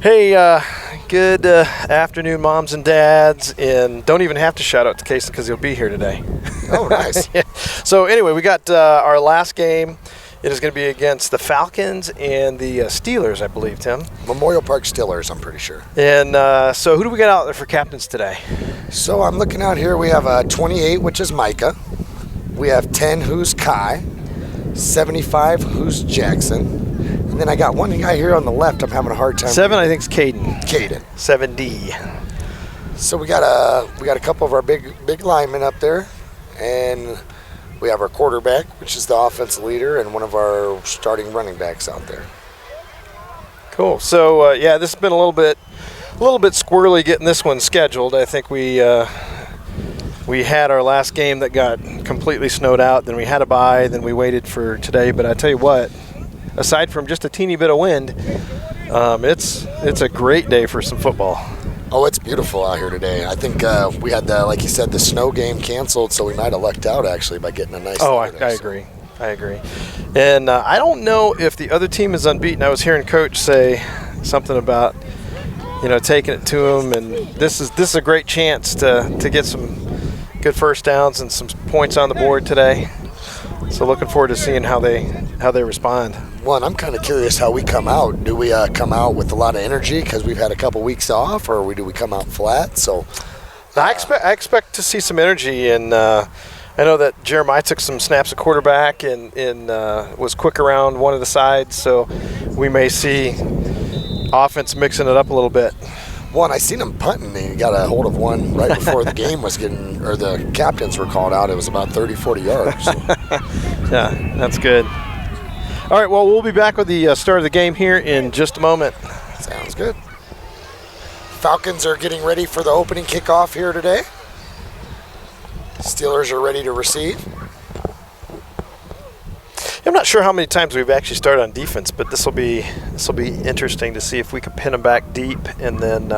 Hey, good afternoon, moms and dads, and don't even have to shout out to Casey because he'll be here today. Oh, nice. Yeah. So anyway, we got our last game. It is going to be against the Falcons and the Steelers, I believe, Tim. Memorial Park Steelers, I'm pretty sure. And so who do we got out there for captains today? So I'm looking out here. We have 28, which is Micah. We have 10, who's Kai. 75, who's Jackson. And then I got one guy here on the left I'm having a hard time. 7, I think, is Caden. 7D. So we got a couple of our big linemen up there, and we have our quarterback, which is the offensive leader, and one of our starting running backs out there. Cool. So yeah, this has been a little bit squirrely getting this one scheduled. I think we had our last game that got completely snowed out. Then we had a bye. Then we waited for today. But I tell you what, aside from just a teeny bit of wind, it's a great day for some football. Oh, it's beautiful out here today. I think we had like you said, the snow game canceled, so we might have lucked out actually by getting a nice. Oh, I agree. And I don't know if the other team is unbeaten. I was hearing Coach say something about taking it to them, and this is a great chance to get some good first downs and some points on the board today. So looking forward to seeing how they respond. Well, and I'm kind of curious how we come out. Do we come out with a lot of energy because we've had a couple weeks off, or do we come out flat? So I expect to see some energy, and I know that Jeremiah took some snaps at quarterback and was quick around one of the sides, so we may see offense mixing it up a little bit. Well, and I seen him punting. He got a hold of one right before the game was or the captains were called out. It was about 30, 40 yards. So. Yeah, that's good. All right, well, we'll be back with the start of the game here in just a moment. Sounds good. Falcons are getting ready for the opening kickoff here today. Steelers are ready to receive. I'm not sure how many times we've actually started on defense, but this will be interesting to see if we can pin them back deep and then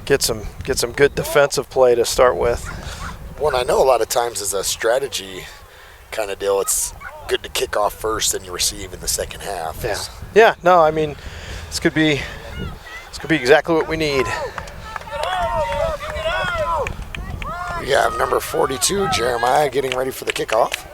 get some good defensive play to start with. Well, I know a lot of times as a strategy kind of deal, it's good to kick off first and you receive in the second half. Yeah. No, I mean, this could be exactly what we need. We have number 42, Jeremiah, getting ready for the kickoff.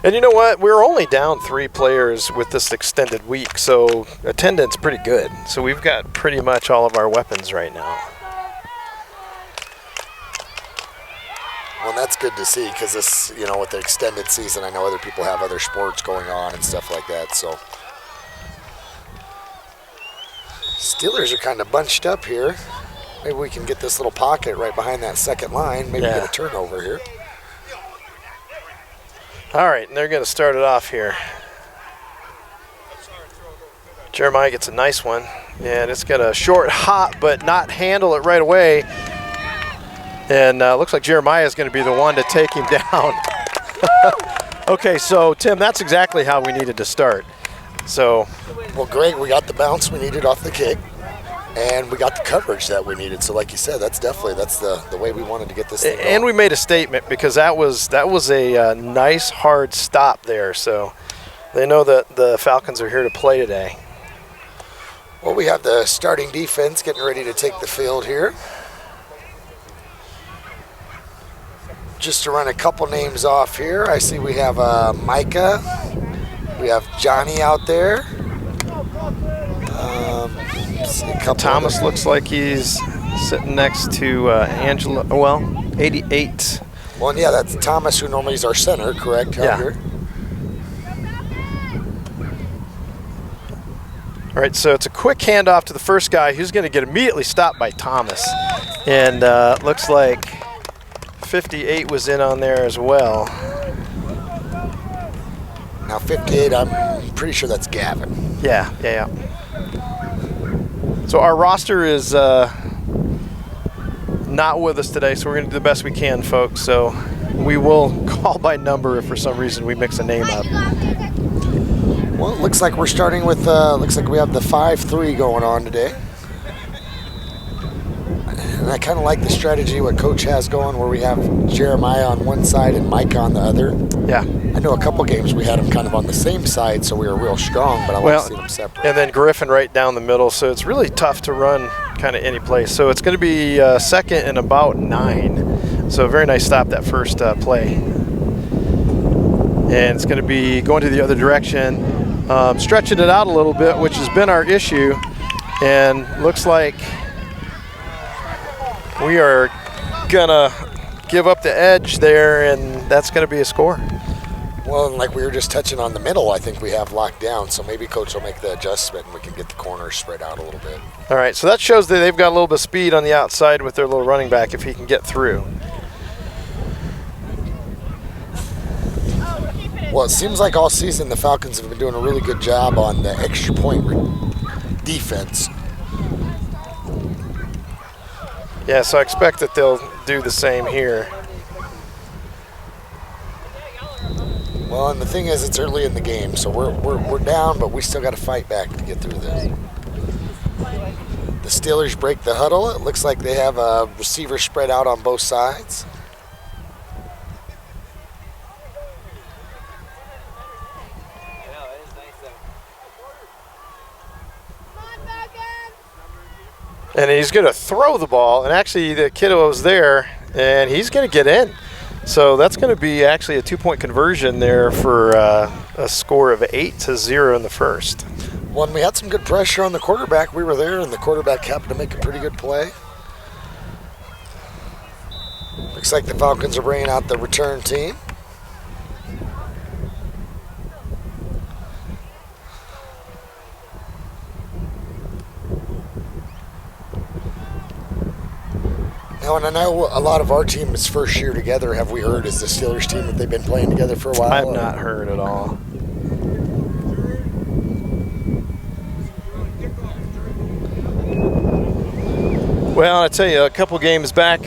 And you know what? We're only down 3 players with this extended week, so attendance pretty good. So we've got pretty much all of our weapons right now. Well, that's good to see because this, with the extended season, I know other people have other sports going on and stuff like that. So Steelers are kind of bunched up here. Maybe we can get this little pocket right behind that second line. Maybe get a turnover here. All right, and they're going to start it off here. Jeremiah gets a nice one, and it's got a short hop, but not handle it right away. And looks like Jeremiah is going to be the one to take him down. Okay, so Tim, that's exactly how we needed to start. So, well, Greg, we got the bounce we needed off the kick, and we got the coverage that we needed. So, like you said, that's the way we wanted to get this thing going. And we made a statement because that was a nice hard stop there. So they know that the Falcons are here to play today. Well, we have the starting defense getting ready to take the field here. Just to run a couple names off here, I see we have Micah. We have Johnny out there. Thomas looks like he's sitting next to Angela. Well, 88. Well, yeah, that's Thomas, who normally is our center, correct? Yeah. Here? All right, so it's a quick handoff to the first guy who's going to get immediately stopped by Thomas. And looks like 58 was in on there as well. Now 58, I'm pretty sure that's Gavin. Yeah. So our roster is not with us today, so we're going to do the best we can, folks. So we will call by number if for some reason we mix a name up. Well, it looks like we're starting with, looks like we have the 5-3 going on today. And And I kind of like the strategy what Coach has going, where we have Jeremiah on one side and Mike on the other. Yeah. I know a couple games we had them kind of on the same side, so we were real strong, but I want to see them separate. And then Griffin right down the middle, so it's really tough to run kind of any place. So it's going to be second and about 9. So a very nice stop that first play. And it's going to be going to the other direction, stretching it out a little bit, which has been our issue. And looks like we are gonna give up the edge there, and that's gonna be a score. Well, and like we were just touching on the middle, I think we have locked down, so maybe Coach will make the adjustment and we can get the corners spread out a little bit. All right, so that shows that they've got a little bit of speed on the outside with their little running back if he can get through. Well, it seems like all season the Falcons have been doing a really good job on the extra point defense. Yeah, so I expect that they'll do the same here. Well, and the thing is, it's early in the game, so we're down, but we still got to fight back to get through this. The Steelers break the huddle. It looks like they have a receiver spread out on both sides. And he's going to throw the ball, and actually the kiddo was there, and he's going to get in. So that's going to be actually a 2-point conversion there for a score of 8-0 in the first. Well, and we had some good pressure on the quarterback. We were there, and the quarterback happened to make a pretty good play. Looks like the Falcons are bringing out the return team. Now, and I know a lot of our team is first year together. Have we heard, is the Steelers team that they've been playing together for a while? I have not heard at all. Well, I tell you, a couple games back,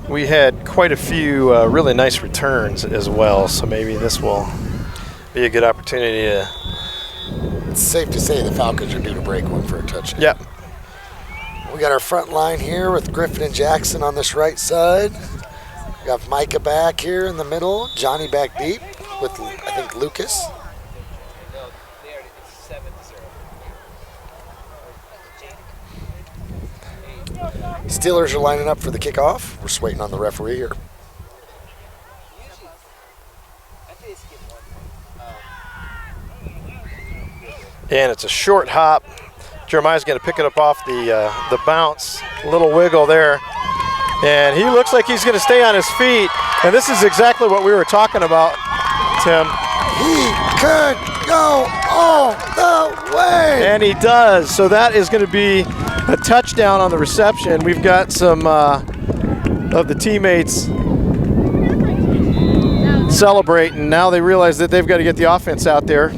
we had quite a few really nice returns as well. So maybe this will be a good opportunity to. It's safe to say the Falcons are due to break one for a touchdown. Yep. We got our front line here with Griffin and Jackson on this right side. We got Micah back here in the middle. Johnny back deep with, I think, Lucas. Steelers are lining up for the kickoff. We're just waiting on the referee here. And it's a short hop. Jeremiah's going to pick it up off the bounce. A little wiggle there. And he looks like he's going to stay on his feet. And this is exactly what we were talking about, Tim. He could go all the way. And he does. So that is going to be a touchdown on the reception. We've got some of the teammates celebrating. Now they realize that they've got to get the offense out there.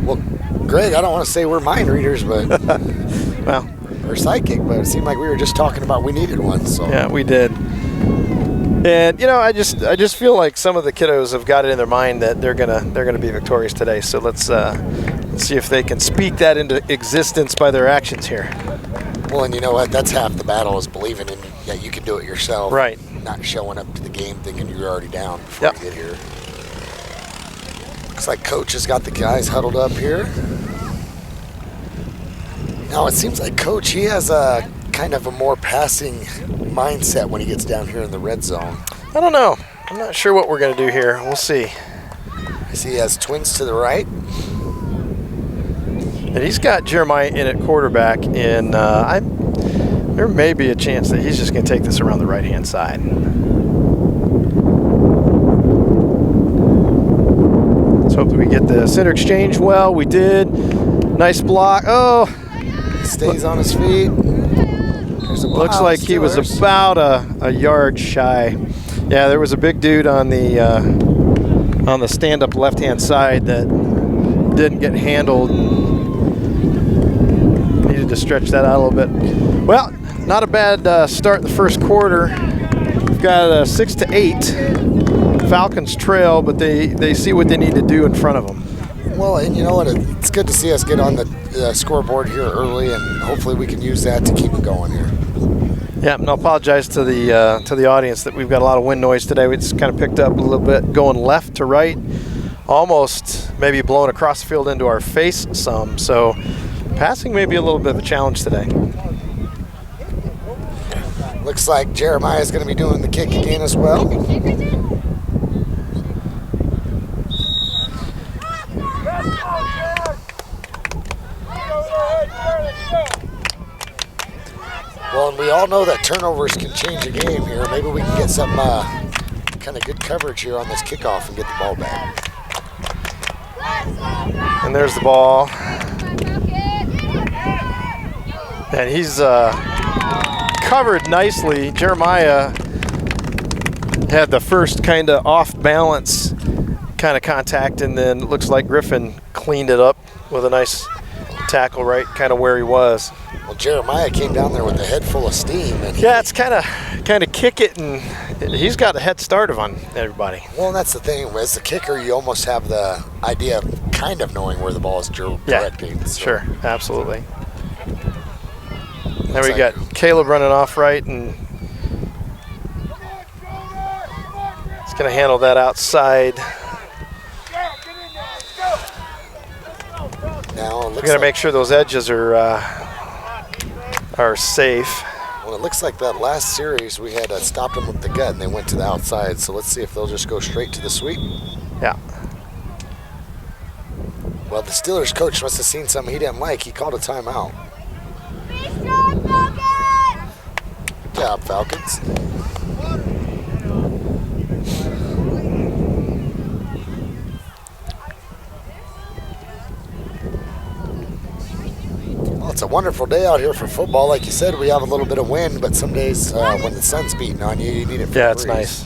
Well, Greg, I don't want to say we're mind readers, but well, we're psychic, but it seemed like we were just talking about we needed one. So yeah, we did. And you know, I just feel like some of the kiddos have got it in their mind that they're gonna be victorious today. So let's see if they can speak that into existence by their actions here. Well, and you know what? That's half the battle, is believing in that you can do it yourself. Right. Not showing up to the game thinking you're already down before you get here. Looks like Coach has got the guys huddled up here. Now it seems like Coach, he has a kind of a more passing mindset when he gets down here in the red zone. I don't know. I'm not sure what we're going to do here. We'll see. I see he has twins to the right. And he's got Jeremiah in at quarterback, and there may be a chance that he's just going to take this around the right-hand side. Let's hope that we get the center exchange well. We did. Nice block. Oh. Stays on his feet. Looks like he was about a yard shy. Yeah, there was a big dude on the stand-up left-hand side that didn't get handled. Needed to stretch that out a little bit. Well, not a bad start in the first quarter. We've got a 6-8 Falcons trail, but they see what they need to do in front of them. Well, and you know what? It's good to see us get on the scoreboard here early, and hopefully we can use that to keep it going here. Yeah, and I apologize to the audience that we've got a lot of wind noise today. We just kind of picked up a little bit going left to right, almost maybe blowing across the field into our face some. So passing may be a little bit of a challenge today. Looks like Jeremiah is going to be doing the kick again as well. Well, and we all know that turnovers can change a game here. Maybe we can get some kind of good coverage here on this kickoff and get the ball back. And there's the ball. And he's covered nicely. Jeremiah had the first kind of off balance kind of contact, and then it looks like Griffin cleaned it up with a nice tackle right kind of where he was. Well, Jeremiah came down there with a head full of steam. And yeah, it's kind of kick it, and he's got a head start on everybody. Well, and that's the thing. As the kicker, you almost have the idea of kind of knowing where the ball is directing. So. Sure, absolutely. Then we got Caleb running off right, and he's going to handle that outside. Now we got to make sure those edges are safe. Well, it looks like that last series we had stopped them with the gut, and they went to the outside. So let's see if they'll just go straight to the sweep. Yeah. Well, the Steelers coach must have seen something he didn't like. He called a timeout. Good job, Falcons. Well, it's a wonderful day out here for football. Like you said, we have a little bit of wind, but some days when the sun's beating on you, you need it for yeah, a it's breeze. Nice.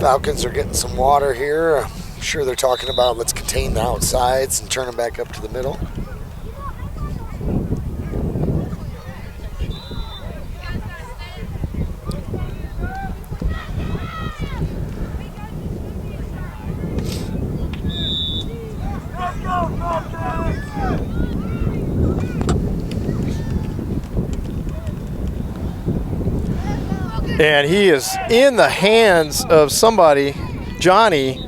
Falcons are getting some water here. I'm sure they're talking about let's contain the outsides and turn them back up to the middle. And he is in the hands of somebody, Johnny.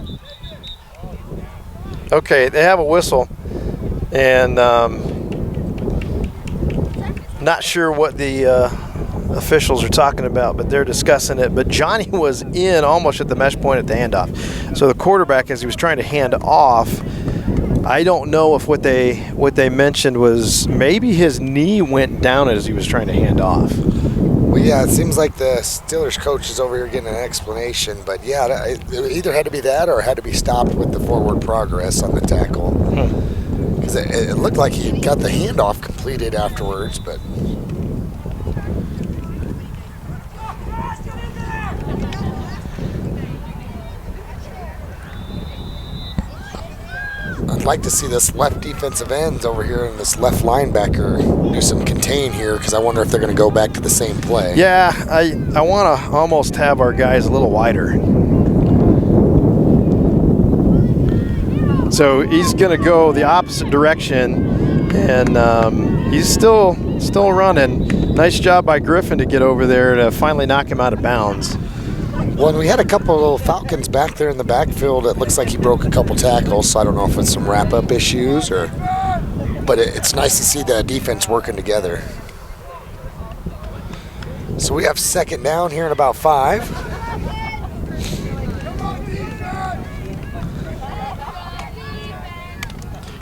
Okay, they have a whistle, and not sure what the officials are talking about, but they're discussing it. But Johnny was in almost at the mesh point at the handoff. So the quarterback, as he was trying to hand off, I don't know if what they mentioned was maybe his knee went down as he was trying to hand off. Well, yeah, it seems like the Steelers coach is over here getting an explanation, but yeah, it either had to be that or it had to be stopped with the forward progress on the tackle. Because it looked like he got the handoff completed afterwards, but. I'd like to see this left defensive ends over here and this left linebacker do some contain here, because I wonder if they're going to go back to the same play. Yeah, I want to almost have our guys a little wider. So he's going to go the opposite direction, and he's still running. Nice job by Griffin to get over there to finally knock him out of bounds. Well, and we had a couple of Falcons back there in the backfield. It looks like he broke a couple tackles, so I don't know if it's some wrap-up issues but it's nice to see the defense working together. So we have second down here in about 5.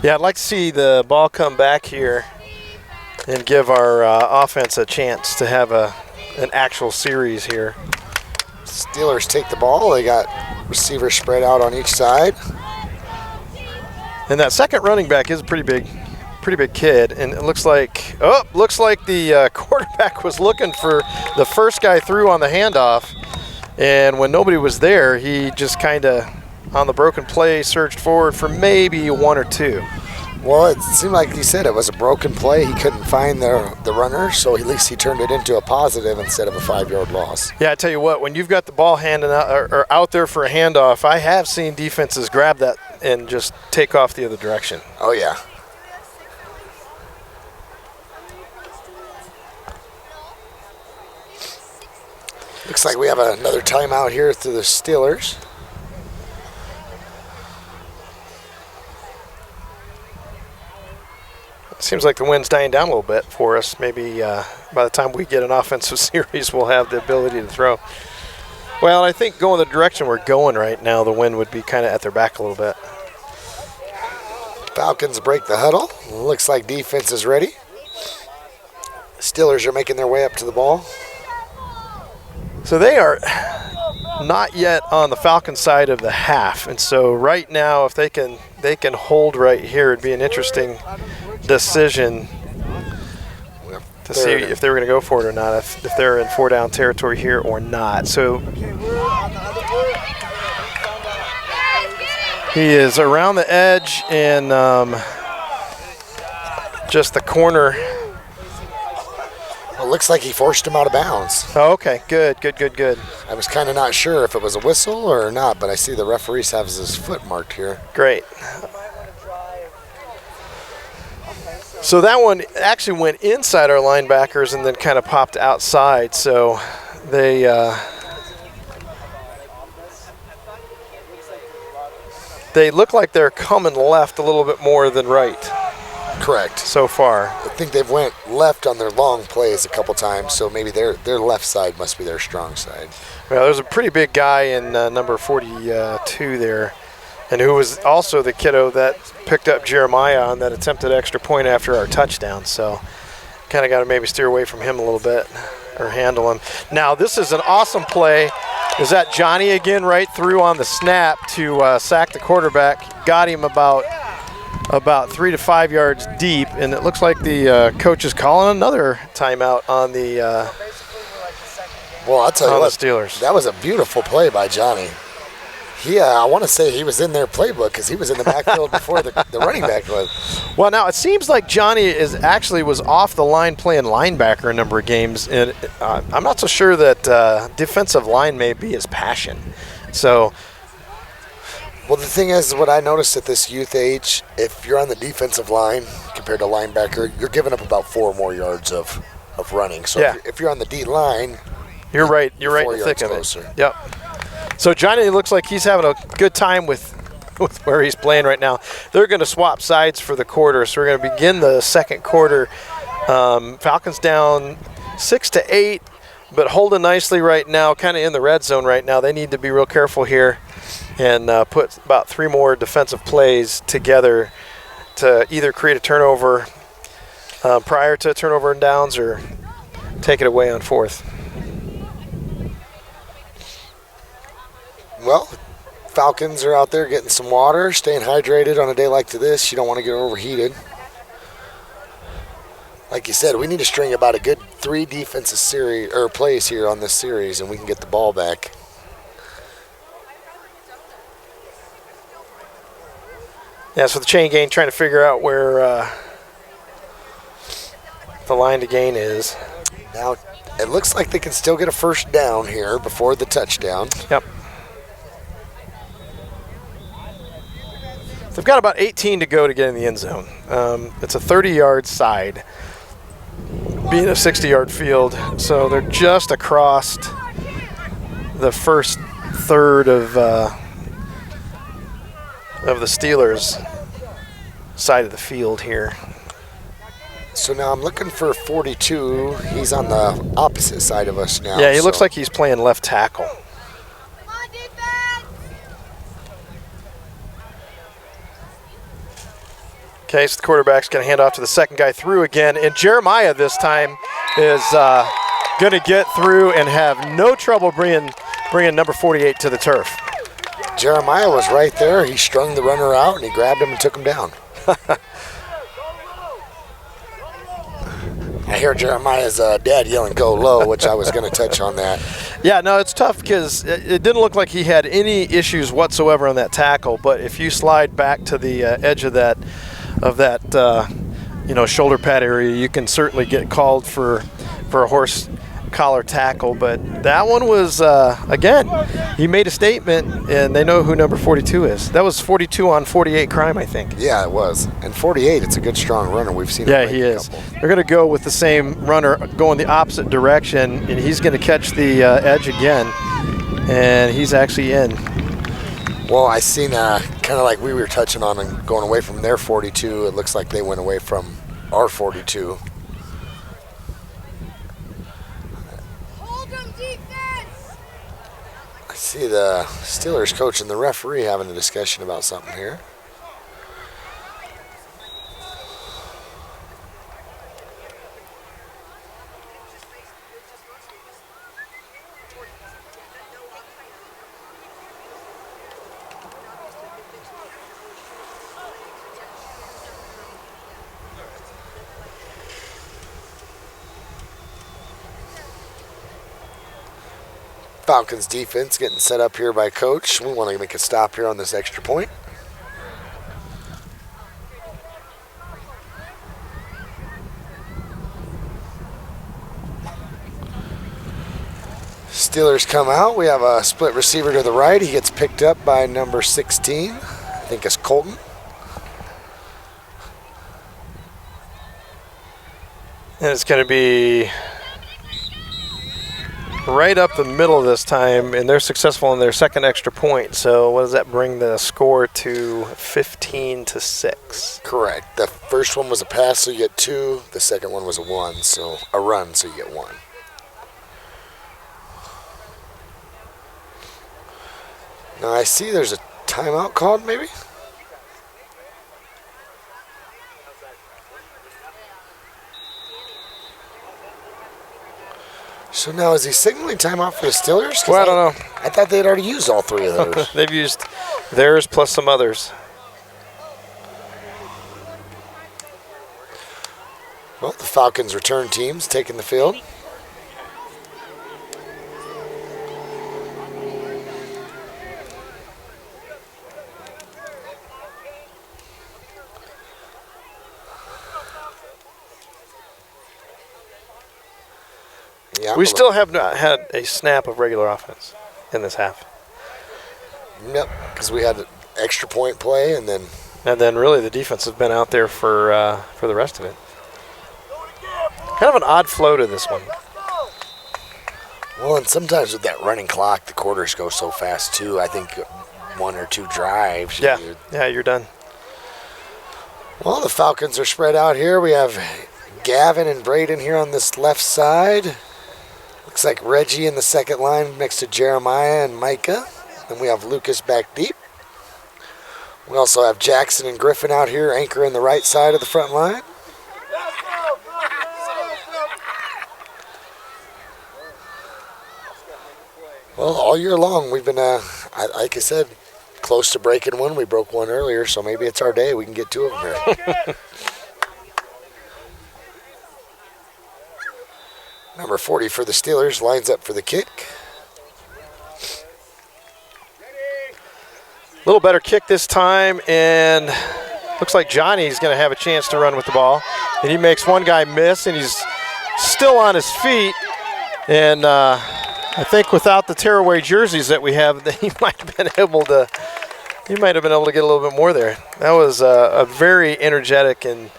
Yeah, I'd like to see the ball come back here and give our offense a chance to have an actual series here. Steelers take the ball. They got receivers spread out on each side. And that second running back is a pretty big kid. And it looks like the quarterback was looking for the first guy through on the handoff. And when nobody was there, he just kind of, on the broken play, surged forward for maybe 1 or 2. Well, it seemed like you said it was a broken play. He couldn't find the runner, so at least he turned it into a positive instead of a 5-yard loss. Yeah, I tell you what, when you've got the ball handing out or out there for a handoff, I have seen defenses grab that and just take off the other direction. Oh, yeah. Looks like we have another timeout here through the Steelers. Seems like the wind's dying down a little bit for us. Maybe by the time we get an offensive series, we'll have the ability to throw. Well, I think going the direction we're going right now, the wind would be kind of at their back a little bit. Falcons break the huddle. Looks like defense is ready. Steelers are making their way up to the ball. So they are not yet on the Falcon side of the half, and so right now, if they can hold right here, it'd be an interesting decision to see if they were going to go for it or not, if they're in 4-down territory here or not. So he is around the edge and just the corner. Well, it looks like he forced him out of bounds. Oh, okay, good. I was kind of not sure if it was a whistle or not, but I see the referees have his foot marked here. Great. So that one actually went inside our linebackers and then kind of popped outside. So they look like they're coming left a little bit more than right. Correct. So far. I think they've went left on their long plays a couple times, so maybe their left side must be their strong side. Well, there's a pretty big guy in number 42 there, and who was also the kiddo that picked up Jeremiah on that attempted extra point after our touchdown. So kind of got to maybe steer away from him a little bit or handle him. Now, this is an awesome play. Is that Johnny again right through on the snap to sack the quarterback. Got him about 3 to 5 yards deep, and it looks like the coach is calling another timeout on the well, I'll tell you what, Steelers. That was a beautiful play by Johnny. I want to say he was in their playbook because he was in the backfield before the running back was. Well, now it seems like Johnny was off the line playing linebacker a number of games, and I'm not so sure that defensive line may be his passion. So. Well, the thing is, what I noticed at this youth age, if you're on the defensive line compared to linebacker, you're giving up about 4 more yards of running. So yeah. if you're on the D line, you're right in the thick of it. Yep. So Johnny looks like he's having a good time with where he's playing right now. They're going to swap sides for the quarter, so we're going to begin the second quarter. Falcons down 6-8, but holding nicely right now, kind of in the red zone right now. They need to be real careful here and put about 3 more defensive plays together to either create a turnover prior to turnover and downs or take it away on 4th. Well, Falcons are out there getting some water, staying hydrated on a day like this. You don't want to get overheated. Like you said, we need to string about a good 3 defensive series or plays here on this series, and we can get the ball back. Yeah, so the chain gain, trying to figure out where the line to gain is. Now, it looks like they can still get a first down here before the touchdown. Yep. They've got about 18 to go to get in the end zone. It's a 30-yard side, being a 60-yard field, so they're just across the first third of the Steelers' side of the field here. So now I'm looking for 42. He's on the opposite side of us now. Yeah, he looks like he's playing left tackle. Okay, so the quarterback's going to hand off to the second guy through again, and Jeremiah this time is going to get through and have no trouble bringing number 48 to the turf. Jeremiah was right there. He strung the runner out, and he grabbed him and took him down. I hear Jeremiah's dad yelling, "Go low," which I was going to touch on that. Yeah, no, it's tough because it didn't look like he had any issues whatsoever on that tackle, but if you slide back to the edge of that shoulder pad area, you can certainly get called for a horse collar tackle, but that one was, again, he made a statement, and they know who number 42 is. That was 42 on 48 crime, I think. Yeah, it was. And 48, it's a good, strong runner. We've seen him. Yeah, he is. They're going to go with the same runner going the opposite direction, and he's going to catch the edge again, and he's actually in. Well, I seen kind of like we were touching on and going away from their 42. It looks like they went away from our 42. I see the Steelers coach and the referee having a discussion about something here. Falcons defense getting set up here by coach. We want to make a stop here on this extra point. Steelers come out. We have a split receiver to the right. He gets picked up by number 16. I think it's Colton. And it's going to be right up the middle this time, and they're successful in their second extra point. So what does that bring the score to? 15-6. Correct. The first one was a pass, so you get 2. The second one was a run, so you get 1. Now I see there's a timeout called, maybe? So now is he signaling timeout for the Steelers? Well, I don't know. I thought they'd already used all 3 of those. They've used theirs plus some others. Well, the Falcons return team's taking the field. Yeah, We still have not had a snap of regular offense in this half. Yep, because we had an extra point play, and then really the defense has been out there for the rest of it. Kind of an odd flow to this one. Well, and sometimes with that running clock, the quarters go so fast too. I think 1 or 2 drives. You're done. Well, the Falcons are spread out here. We have Gavin and Braden here on this left side. Looks like Reggie in the second line next to Jeremiah and Micah. Then we have Lucas back deep. We also have Jackson and Griffin out here anchoring the right side of the front line. Well, all year long we've been, like I said, close to breaking one. We broke one earlier, so maybe it's our day. We can get 2 of them here. Number 40 for the Steelers lines up for the kick. A little better kick this time, and looks like Johnny's going to have a chance to run with the ball. And he makes one guy miss, and he's still on his feet. And I think without the tearaway jerseys that we have, that he might have been able to get a little bit more there. That was a very energetic and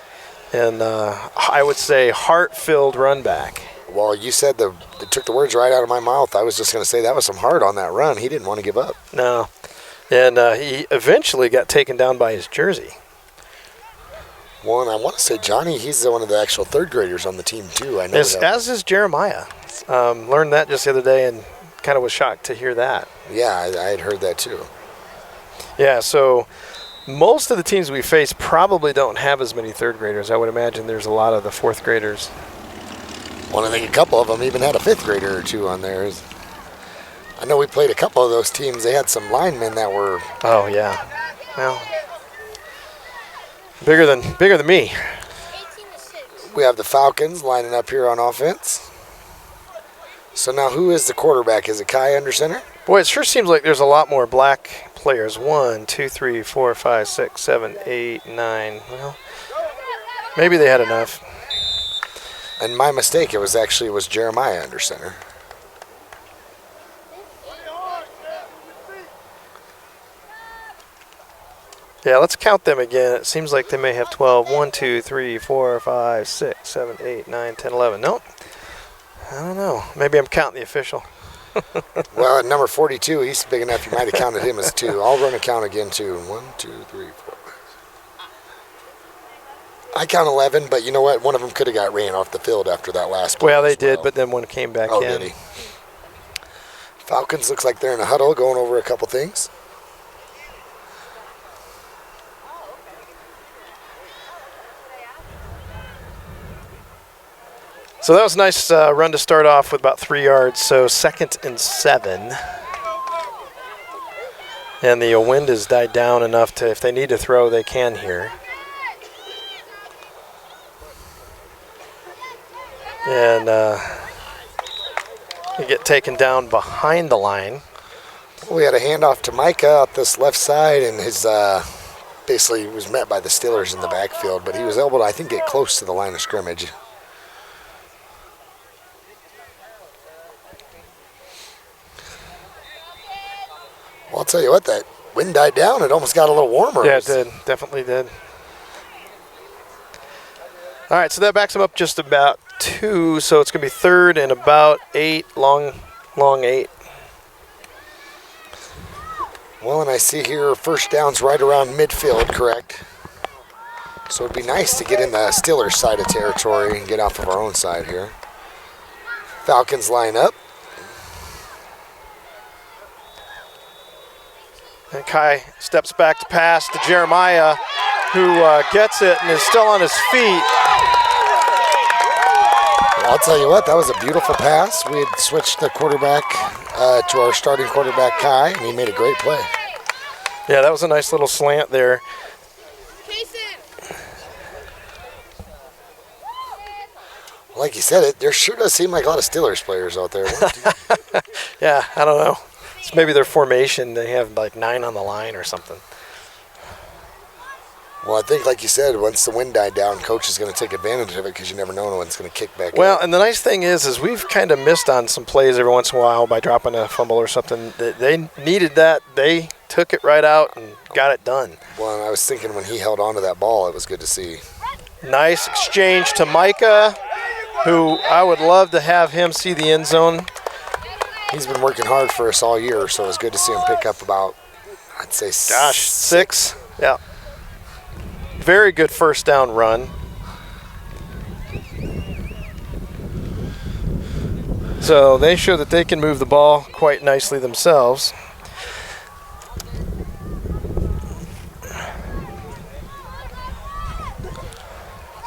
I would say heart-filled run back. Well, you said it took the words right out of my mouth. I was just going to say that was some heart on that run. He didn't want to give up. No. And he eventually got taken down by his jersey. Well, and I want to say Johnny, he's one of the actual third graders on the team, too. I know as is Jeremiah. Learned that just the other day and kind of was shocked to hear that. Yeah, I had heard that, too. Yeah, so most of the teams we face probably don't have as many third graders. I would imagine there's a lot of the fourth graders. Well, I think a couple of them even had a fifth grader or 2 on theirs. I know we played a couple of those teams. They had some linemen that were... Oh, yeah. Well, bigger than me. We have the Falcons lining up here on offense. So now who is the quarterback? Is it Kai under center? Boy, it sure seems like there's a lot more black players. 1, 2, 3, 4, 5, 6, 7, 8, 9. Well, maybe they had enough. And my mistake, it was Jeremiah under center. Yeah, let's count them again. It seems like they may have 12. 1, 2, 3, 4, 5, 6, 7, 8, 9, 10, 11. Nope. I don't know. Maybe I'm counting the official. Well, at number 42, he's big enough you might have counted him as 2. I'll run a count again, too. 1, 2, 3, 4. I count 11, but you know what? One of them could have got ran off the field after that last play. Well, they did, but then one came back in. Oh, did he? Falcons looks like they're in a huddle going over a couple things. So that was a nice run to start off with about 3 yards. So 2nd and 7. And the wind has died down enough to, if they need to throw, they can here. And you get taken down behind the line. Well, we had a handoff to Micah out this left side, and his basically was met by the Steelers in the backfield, but he was able to, I think, get close to the line of scrimmage. Well, I'll tell you what, that wind died down. It almost got a little warmer. Yeah, it did. Definitely did. All right, so that backs them up just about 2, so it's going to be 3rd and about 8, long 8. Well, and I see here first down's right around midfield, correct? So it'd be nice to get in the Steelers side of territory and get off of our own side here. Falcons line up. And Kai steps back to pass to Jeremiah, who gets it and is still on his feet. I'll tell you what, that was a beautiful pass. We had switched the quarterback to our starting quarterback, Kai, and he made a great play. Yeah, that was a nice little slant there. Like you said, there sure does seem like a lot of Steelers players out there. Yeah, I don't know. It's maybe their formation. They have like 9 on the line or something. Well, I think, like you said, once the wind died down, coach is going to take advantage of it because you never know when it's going to kick back. Well, and the nice thing is we've kind of missed on some plays every once in a while by dropping a fumble or something. They needed that. They took it right out and got it done. Well, and I was thinking when he held on to that ball, it was good to see. Nice exchange to Micah, who I would love to have him see the end zone. He's been working hard for us all year, so it was good to see him pick up about, I'd say, 6. Yeah. Very good first down run. So they show that they can move the ball quite nicely themselves.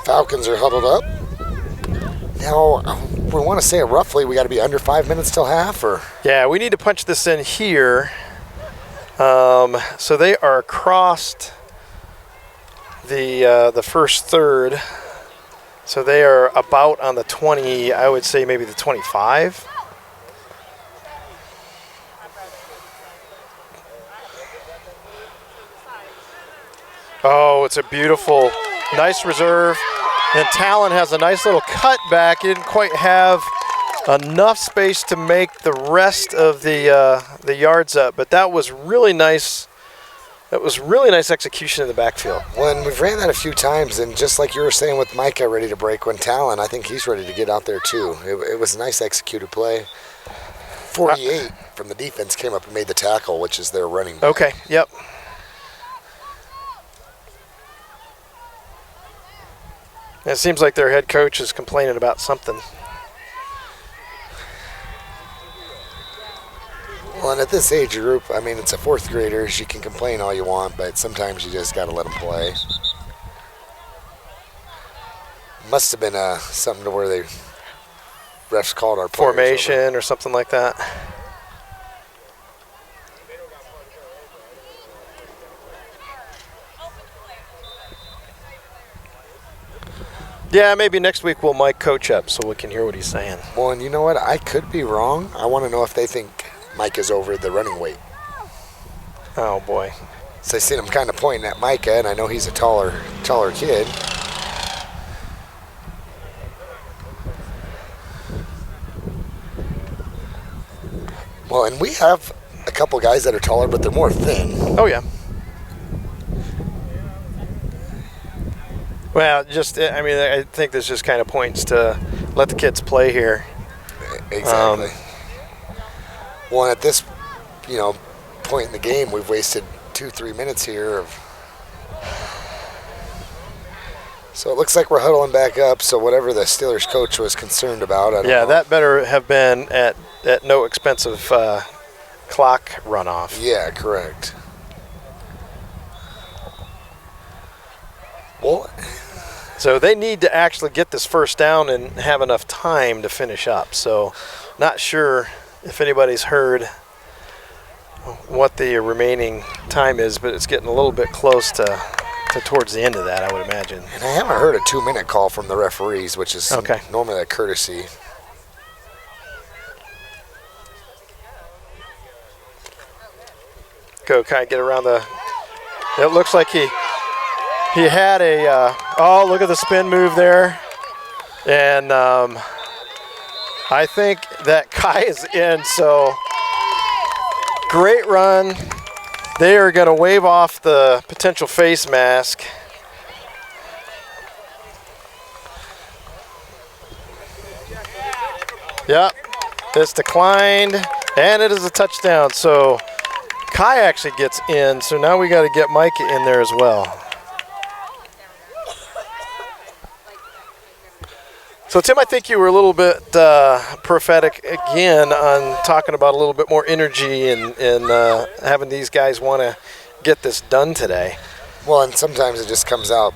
Falcons are huddled up. Now, we want to say it roughly. We got to be under 5 minutes till half, or? Yeah, we need to punch this in here. So they are across the first third. So they are about on the 20, I would say maybe the 25. Oh, it's a beautiful, nice reserve. And Talon has a nice little cutback. He didn't quite have enough space to make the rest of the yards up, but that was really nice. That was really nice execution in the backfield. When we've ran that a few times, and just like you were saying with Micah ready to break, when Talon, I think he's ready to get out there too. It was a nice executed play. 48 from the defense came up and made the tackle, which is their running back. Okay, yep. It seems like their head coach is complaining about something. Well, and at this age group, I mean, it's a 4th graders. You can complain all you want, but sometimes you just got to let them play. Must have been something to where they refs called our formation or something like that. Yeah, maybe next week we'll mic coach up so we can hear what he's saying. Well, and you know what? I could be wrong. I want to know if they think Mike is over the running weight. Oh, boy. So I seen him kind of pointing at Micah, and I know he's a taller kid. Well, and we have a couple guys that are taller, but they're more thin. Oh, yeah. Well, I think this just kind of points to let the kids play here. Exactly. Well, at this, point in the game, we've wasted 2-3 minutes here. So it looks like we're huddling back up. So whatever the Steelers coach was concerned about, I don't know. That better have been at no expensive clock runoff. Yeah, correct. Well, so they need to actually get this first down and have enough time to finish up. So not sure if anybody's heard what the remaining time is, but it's getting a little bit close to towards the end of that, I would imagine. And I haven't heard a 2-minute call from the referees, which is normally a courtesy. Go kind of get around the. It looks like he had a. Look at the spin move there, and I think that Kai is in. So great run. They are going to wave off the potential face mask. Yep, it's declined, and it is a touchdown. So Kai actually gets in, so now we got to get Micah in there as well. So, Tim, I think you were a little bit prophetic again on talking about a little bit more energy and having these guys want to get this done today. Well, and sometimes it just comes out,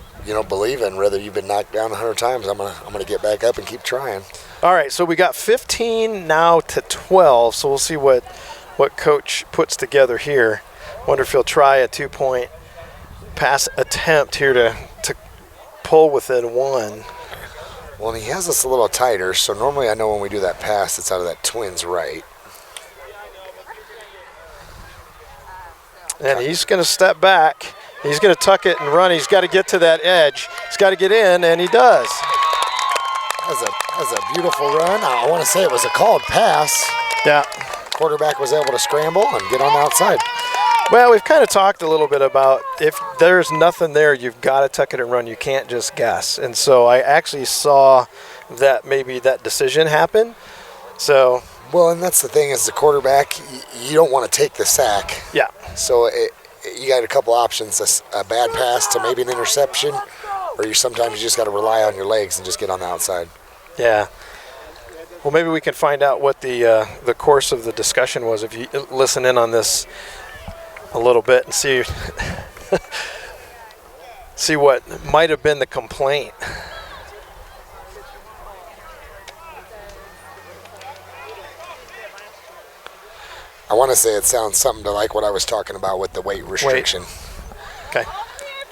believing. Whether you've been knocked down 100 times, I'm gonna get back up and keep trying. All right, so we got 15 now to 12, so we'll see what Coach puts together here. Wonder if he'll try a 2-point pass attempt here to pull within one. Well, he has us a little tighter, so normally I know when we do that pass, it's out of that Twins right. And he's going to step back. He's going to tuck it and run. He's got to get to that edge. He's got to get in, and he does. That's a beautiful run. I want to say it was a called pass. Yeah. Quarterback was able to scramble and get on the outside. Well, we've kind of talked a little bit about if there's nothing there, you've got to tuck it and run. You can't just guess. And so I actually saw that maybe that decision happen. So. Well, and that's the thing is the quarterback, you don't want to take the sack. Yeah. So you got a couple options, a bad pass to maybe an interception, or sometimes you just got to rely on your legs and just get on the outside. Yeah. Well, maybe we can find out what the course of the discussion was if you listen in on this a little bit and see what might have been the complaint. I want to say it sounds something to like what I was talking about with the weight restriction. Okay.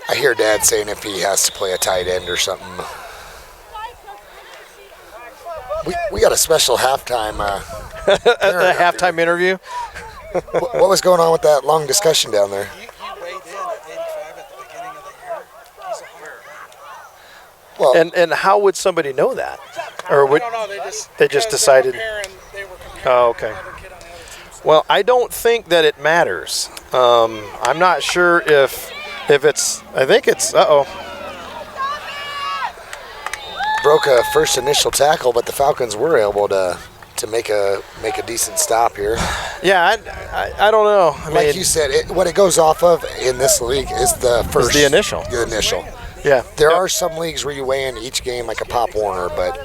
I hear Dad saying if he has to play a tight end or something. We got a special halftime. The halftime interview. What was going on with that long discussion down there? He weighed in at 85 at the beginning of the year. He's 100. Well, and how would somebody know that? Or would I don't know. they just decided? They were comparing Oh, okay. another kid on the other team. Well, I don't think that it matters. I'm not sure if it's. I think it's. broke a first initial tackle, but the Falcons were able to make a decent stop here. Yeah, I don't know. Like you said, what it goes off of in this league is the first. The initial. The initial. Yeah. There are some leagues where you weigh in each game like a Pop Warner, but.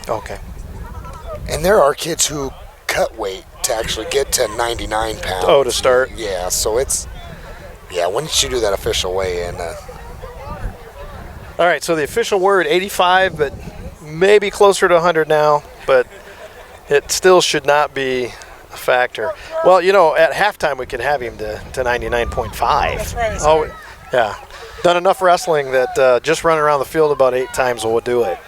Okay. And there are kids who cut weight to actually get to 99 pounds. Oh, to start. Yeah, so it's. Yeah, once you do that official weigh-in. All right, so the official word 85, but maybe closer to 100 now, but it still should not be a factor. Well, at halftime we could have him to 99.5. That's right. Oh, yeah. Done enough wrestling that just running around the field about 8 times will do it.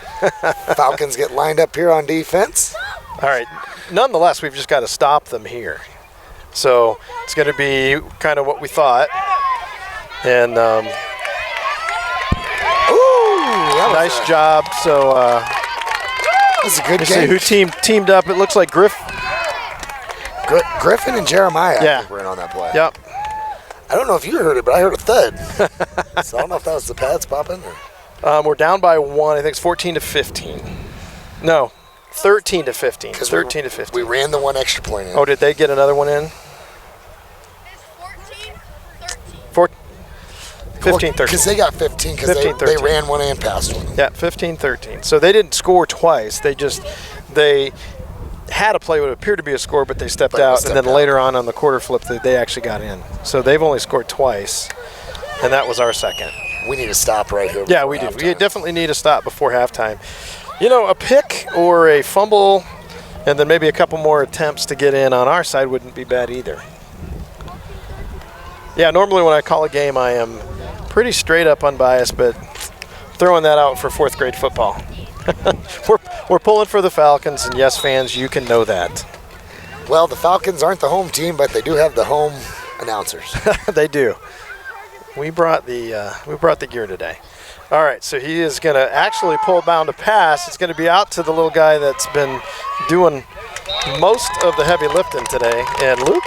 Falcons get lined up here on defense. All right. Nonetheless, we've just got to stop them here. So it's going to be kind of what we thought. And nice job. So that's a good see game. who teamed up. It looks like Griffin and Jeremiah, Yeah. I think, were in on that play. Yep. I don't know if you heard it, but I heard a thud. So I don't know if that was the pads popping. Or... We're down by 1. I think it's 14 to 15. No, 13 to 15. 13 to 15. We ran the one extra point in. Oh, did they get another one in? 15, 13. Because they got 15 because they ran one and passed one. Yeah, 15, 13. So they didn't score twice. They had a play what appeared to be a score, but they stepped out. And then later on the quarter flip, they actually got in. So they've only scored twice, and that was our second. We need to stop right here. Yeah, we do. We definitely need a stop before halftime. You know, a pick or a fumble and then maybe a couple more attempts to get in on our side wouldn't be bad either. Yeah, normally when I call a game, I am pretty straight up unbiased, but throwing that out for fourth grade football. We're pulling for the Falcons, and yes, fans, you can know that. Well, the Falcons aren't the home team, but they do have the home announcers. They do. We brought the gear today. All right, so he is going to actually pull down to pass. It's going to be out to the little guy that's been doing most of the heavy lifting today, and Luke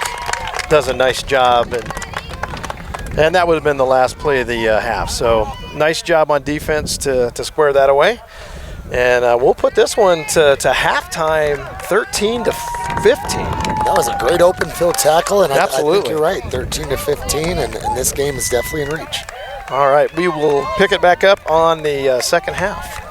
does a nice job, and that would have been the last play of the half. So nice job on defense to square that away. And we'll put this one to halftime, 13 to 15. That was a great open field tackle, and Absolutely. I think you're right, 13 to 15, and this game is definitely in reach. All right, we will pick it back up on the second half.